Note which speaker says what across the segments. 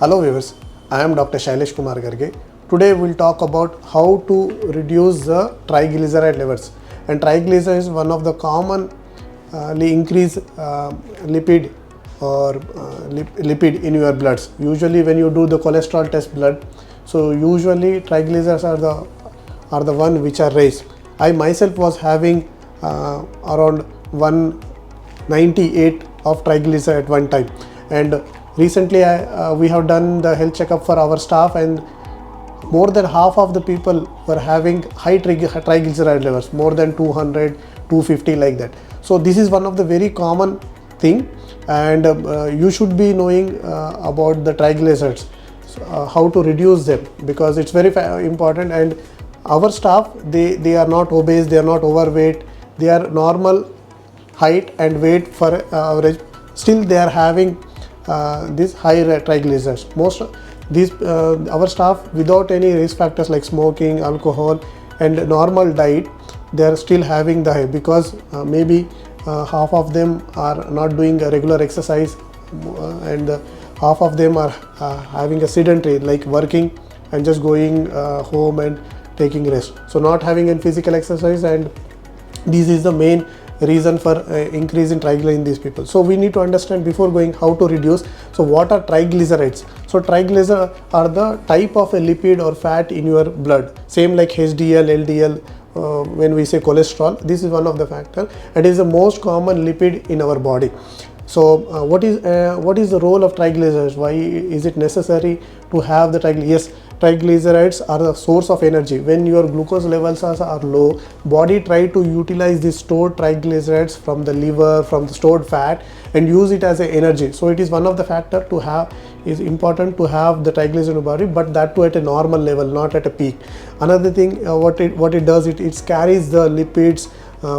Speaker 1: Hello viewers, I am Dr. Shailesh Kumar Garge. Today we will talk about how to reduce the triglyceride levels. And triglyceride is one of the commonly increased lipid or lipid in your bloods. Usually when you do the cholesterol test blood, so usually triglycerides are the one which are raised. I myself was having around 198 of triglyceride at one time, and recently we have done the health checkup for our staff, and more than half of the people were having high triglyceride levels, more than 200, 250 like that. So this is one of the very common thing, and you should be knowing about the triglycerides, how to reduce them, because it's very important. And our staff, they are not obese, they are not overweight, they are normal height and weight for average. Still they are having these high triglycerides. Most these our staff, without any risk factors like smoking, alcohol and normal diet, they are still having the high, because maybe half of them are not doing a regular exercise, and half of them are having a sedentary, like working and just going home and taking rest, so not having any physical exercise, and this is the main reason for increase in triglyceride in these people. So we need to understand before going how to reduce. So what are triglycerides? So triglycerides are the type of a lipid or fat in your blood, same like HDL, LDL. When we say cholesterol, this is one of the factor, and is the most common lipid in our body. So what is the role of triglycerides? Why is it necessary to have the triglycerides? Yes, triglycerides are the source of energy. When your glucose levels are low, body try to utilize the stored triglycerides from the liver, from the stored fat, and use it as a energy. So it is one of the factor to have, is important to have the triglyceride in the body, but that too at a normal level, not at a peak. Another thing, what it does, it carries the lipids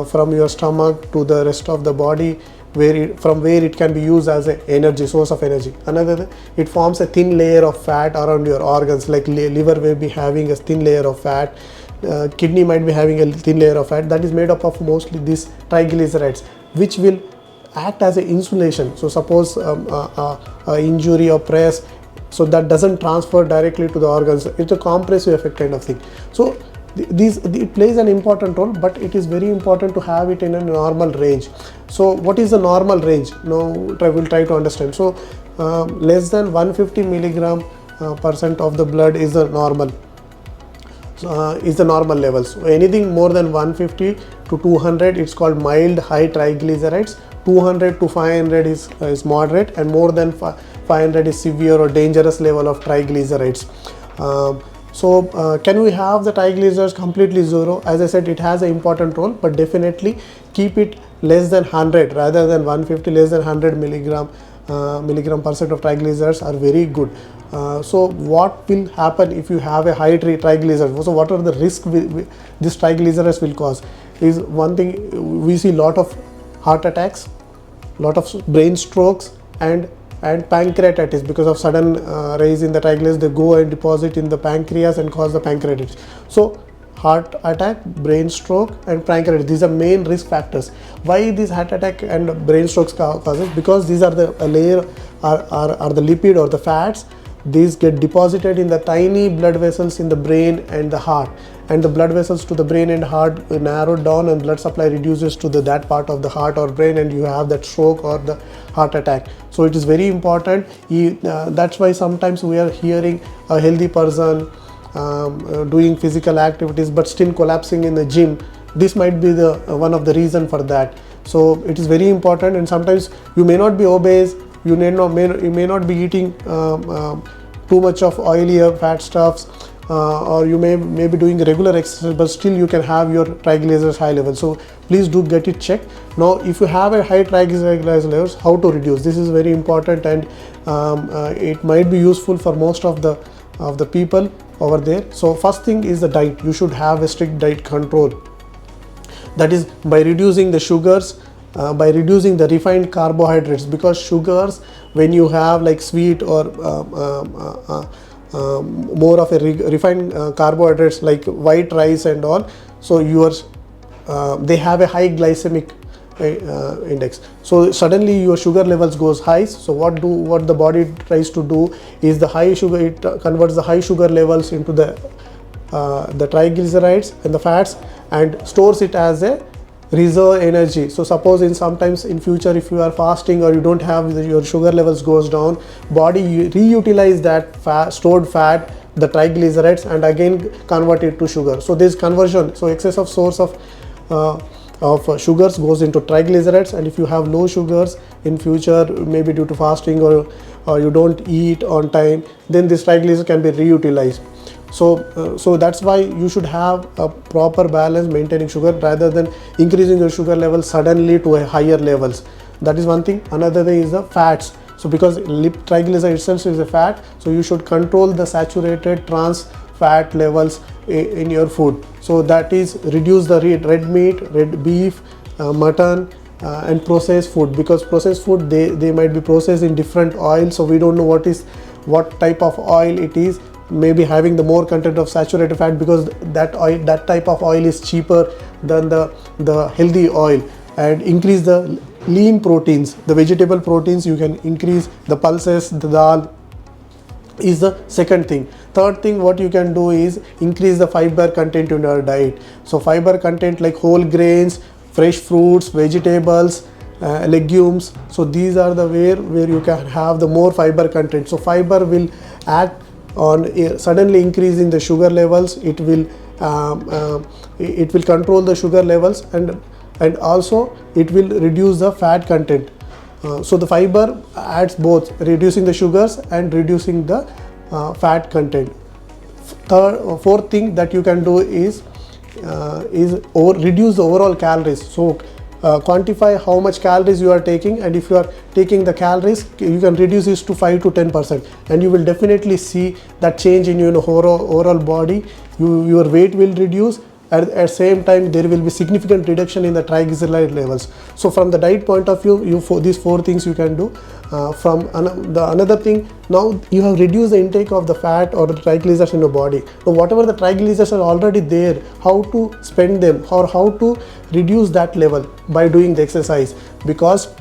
Speaker 1: from your stomach to the rest of the body, from where it can be used as an energy, source of energy. Another, it forms a thin layer of fat around your organs, like liver may be having a thin layer of fat, kidney might be having a thin layer of fat, that is made up of mostly these triglycerides, which will act as an insulation. So suppose injury or press, so that doesn't transfer directly to the organs, it's a compressive effect kind of thing. So it plays an important role, but it is very important to have it in a normal range. So what is the normal range? Now we'll try to understand. So less than 150 milligram percent of the blood is the normal, level. So anything more than 150 to 200, it's called mild high triglycerides. 200 to 500 is moderate, and more than 500 is severe or dangerous level of triglycerides. So can we have the triglycerides completely zero? As I said, it has an important role, but definitely keep it less than 100 rather than 150. Less than 100 milligram percent of triglycerides are very good. So what will happen if you have a high triglycerides? So what are the risks this triglycerides will cause? Is one thing, we see lot of heart attacks, lot of brain strokes, and pancreatitis, because of sudden rise in the triglycerides, they go and deposit in the pancreas and cause the pancreatitis. So heart attack, brain stroke and pancreatitis, these are main risk factors. Why these heart attack and brain strokes causes? Because these are the layer are the lipid or the fats. These get deposited in the tiny blood vessels in the brain and the heart, and the blood vessels to the brain and heart narrowed down, and blood supply reduces to that part of the heart or brain, and you have that stroke or the heart attack. So it is very important. That's why sometimes we are hearing a healthy person doing physical activities but still collapsing in the gym. This might be the one of the reason for that. So it is very important. And sometimes you may not be obese, you may not be eating too much of oily or fat stuffs, or you may be doing regular exercise, but still you can have your triglycerides high level. So please do get it checked. Now if you have a high triglyceride levels, how to reduce? This is very important, and it might be useful for most of the people over there. So first thing is the diet. You should have a strict diet control. That is by reducing the sugars, by reducing the refined carbohydrates, because sugars, when you have like sweet or more of a refined carbohydrates like white rice and all, so they have a high glycemic index. So suddenly your sugar levels goes high. So what the body tries to do is the high sugar, it converts the high sugar levels into the triglycerides and the fats and stores it as a reserve energy. So suppose sometimes in future, if you are fasting or you don't have your sugar levels goes down, body reutilize that stored fat, the triglycerides, and again convert it to sugar. So this conversion, so excess of source of sugars goes into triglycerides, and if you have low sugars in future, maybe due to fasting or you don't eat on time, then this triglyceride can be reutilized. So that's why you should have a proper balance maintaining sugar rather than increasing your sugar level suddenly to a higher levels. That is one thing. Another thing is the fats. So because triglyceride itself is a fat, so you should control the saturated trans fat levels in your food. So that is reduce the red meat, red beef, mutton, and processed food, because processed food they might be processed in different oils, so we don't know what type of oil it is, maybe having the more content of saturated fat, because that type of oil is cheaper than the healthy oil. And increase the lean proteins, the vegetable proteins, you can increase the pulses, the dal is the second thing. Third thing what you can do is increase the fiber content in your diet. So fiber content like whole grains, fresh fruits, vegetables, legumes, so these are the where you can have the more fiber content. So fiber will act on suddenly increasing the sugar levels. It will control the sugar levels, and also it will reduce the fat content. So the fiber adds both reducing the sugars and reducing the fat content. Fourth thing that you can do is reduce the overall calories. So quantify how much calories you are taking, and if you are taking the calories, you can reduce this to 5 to 10%, and you will definitely see that change in your overall body. Your weight will reduce. At the same time, there will be significant reduction in the triglyceride levels. So from the diet point of view, these four things you can do. Another thing, now you have reduced the intake of the fat or the triglycerides in your body. Now whatever the triglycerides are already there, how to spend them or how to reduce that level? By doing the exercise, because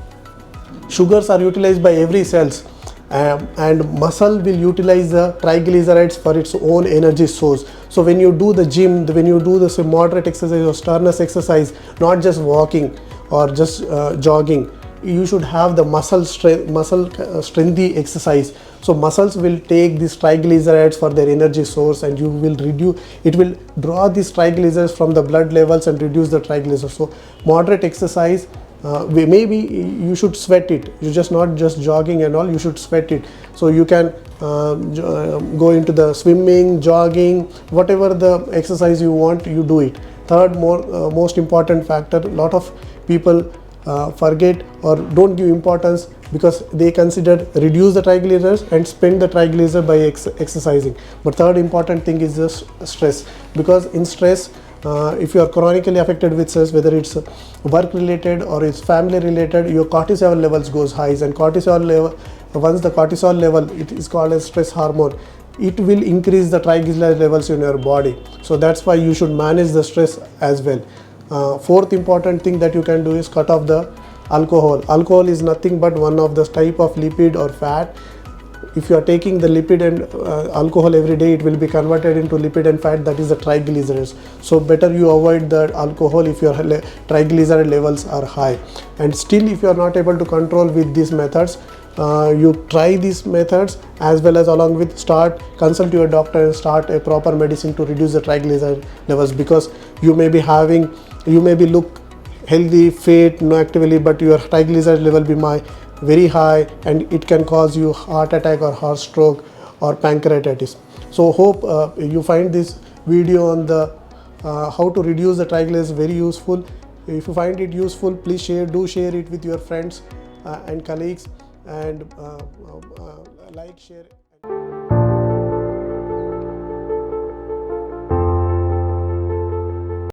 Speaker 1: sugars are utilized by every cells. And muscle will utilize the triglycerides for its own energy source. So when you do the gym, when you do this moderate exercise or strenuous exercise, not just walking or just jogging, you should have the muscle strengthy exercise. So muscles will take these triglycerides for their energy source, and you will reduce, it will draw these triglycerides from the blood levels and reduce the triglycerides. So moderate exercise, maybe you should sweat it. You just not just jogging and all, you should sweat it. So you can go into the swimming, jogging, whatever the exercise you want, you do it. Third most important factor, a lot of people forget or don't give importance, because they consider reduce the triglycerides and spend the triglyceride by exercising. But third important thing is just stress, because in stress, if you are chronically affected with stress, whether it's work related or it's family related, your cortisol levels goes high, and cortisol level, once the cortisol level, it is called as stress hormone, it will increase the triglyceride levels in your body. So that's why you should manage the stress as well. Fourth important thing that you can do is cut off the alcohol. Alcohol is nothing but one of the type of lipid or fat. If you are taking the lipid and alcohol every day, it will be converted into lipid and fat, that is the triglycerides. So better you avoid the alcohol if your triglyceride levels are high. And still, if you are not able to control with these methods, you try these methods, as well as along with consult your doctor and start a proper medicine to reduce the triglyceride levels, because you may be look healthy, fit, no actively, but your triglyceride level be very high, and it can cause you heart attack or heart stroke or pancreatitis. So hope you find this video on the how to reduce the triglycerides very useful. If you find it useful, please share it with your friends and colleagues, and like, share.